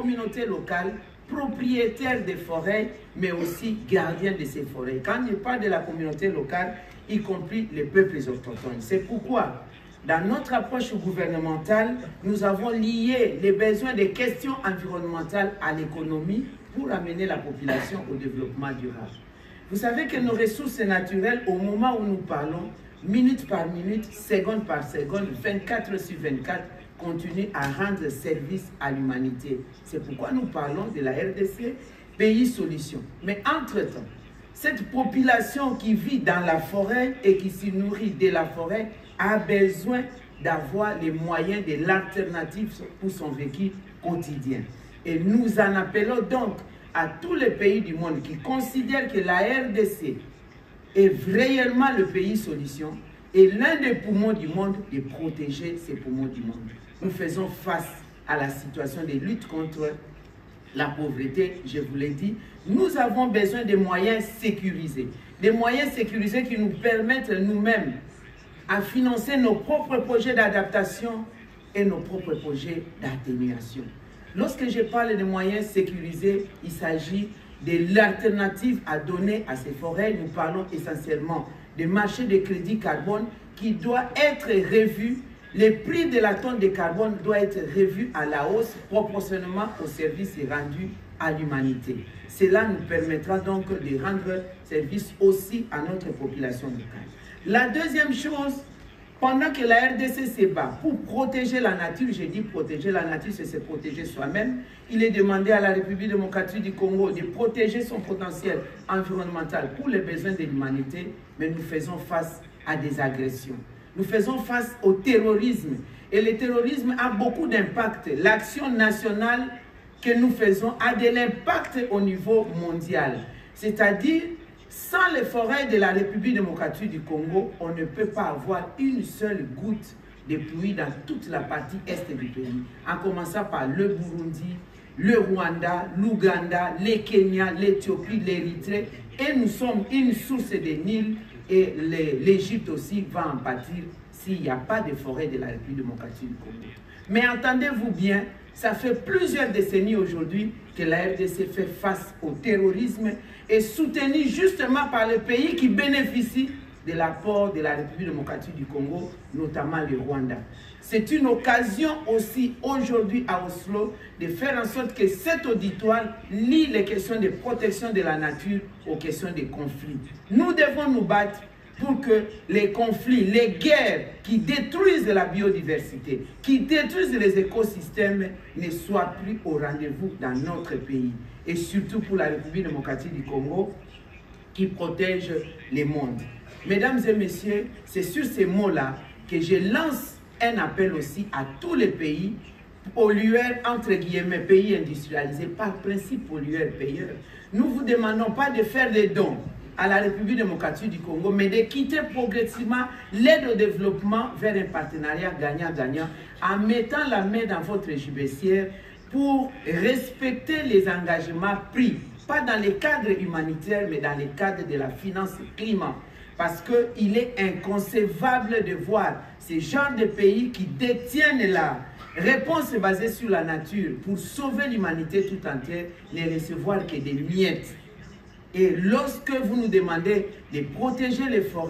communautés locales, propriétaires des forêts, mais aussi gardiens de ces forêts. Quand je parle de la communauté locale, y compris les peuples autochtones. C'est pourquoi, dans notre approche gouvernementale, nous avons lié les besoins des questions environnementales à l'économie pour amener la population au développement durable. Vous savez que nos ressources naturelles, au moment où nous parlons, minute par minute, seconde par seconde, 24 sur 24, continuent à rendre service à l'humanité. C'est pourquoi nous parlons de la RDC, pays solution. Mais entre-temps, cette population qui vit dans la forêt et qui se nourrit de la forêt a besoin d'avoir les moyens de l'alternative pour son vécu quotidien. Et nous en appelons donc à tous les pays du monde qui considèrent que la RDC est réellement le pays solution et l'un des poumons du monde de protéger ces poumons du monde. Nous faisons face à la situation de lutte contre la pauvreté, je vous l'ai dit. Nous avons besoin de moyens sécurisés. Des moyens sécurisés qui nous permettent nous-mêmes à financer nos propres projets d'adaptation et nos propres projets d'atténuation. Lorsque je parle de moyens sécurisés, il s'agit de l'alternative à donner à ces forêts. Nous parlons essentiellement des marchés de crédit carbone qui doit être revu. Le prix de la tonne de carbone doit être revu à la hausse proportionnellement aux services rendus à l'humanité. Cela nous permettra donc de rendre service aussi à notre population locale. La deuxième chose, pendant que la RDC se bat pour protéger la nature, j'ai dit protéger la nature, c'est se protéger soi-même, il est demandé à la République démocratique du Congo de protéger son potentiel environnemental pour les besoins de l'humanité, mais nous faisons face à des agressions. Nous faisons face au terrorisme et le terrorisme a beaucoup d'impact. L'action nationale que nous faisons a de l'impact au niveau mondial. C'est-à-dire, sans les forêts de la République démocratique du Congo, on ne peut pas avoir une seule goutte de pluie dans toute la partie est du pays. En commençant par le Burundi, le Rwanda, l'Ouganda, le Kenya, l'Éthiopie, l'Érythrée. Et nous sommes une source de Nil. Et l'Égypte aussi va en pâtir s'il n'y a pas de forêt de la République démocratique du Congo. Mais entendez-vous bien, ça fait plusieurs décennies aujourd'hui que la RDC fait face au terrorisme et soutenue justement par les pays qui bénéficient de l'apport de la République démocratique du Congo, notamment le Rwanda. C'est une occasion aussi aujourd'hui à Oslo de faire en sorte que cet auditoire lie les questions de protection de la nature aux questions des conflits. Nous devons nous battre pour que les conflits, les guerres qui détruisent la biodiversité, qui détruisent les écosystèmes ne soient plus au rendez-vous dans notre pays. Et surtout pour la République démocratique du Congo qui protège le monde. Mesdames et messieurs, c'est sur ces mots-là que je lance un appel aussi à tous les pays pollueurs, entre guillemets, pays industrialisés, par principe pollueur-payeur. Nous ne vous demandons pas de faire des dons à la République démocratique du Congo, mais de quitter progressivement l'aide au développement vers un partenariat gagnant-gagnant en mettant la main dans votre gibecière pour respecter les engagements pris, pas dans les cadres humanitaires, mais dans les cadres de la finance climat. Parce qu'il est inconcevable de voir ces genres de pays qui détiennent la réponse basée sur la nature pour sauver l'humanité tout entière, ne recevoir que des miettes. Et lorsque vous nous demandez de protéger les forêts,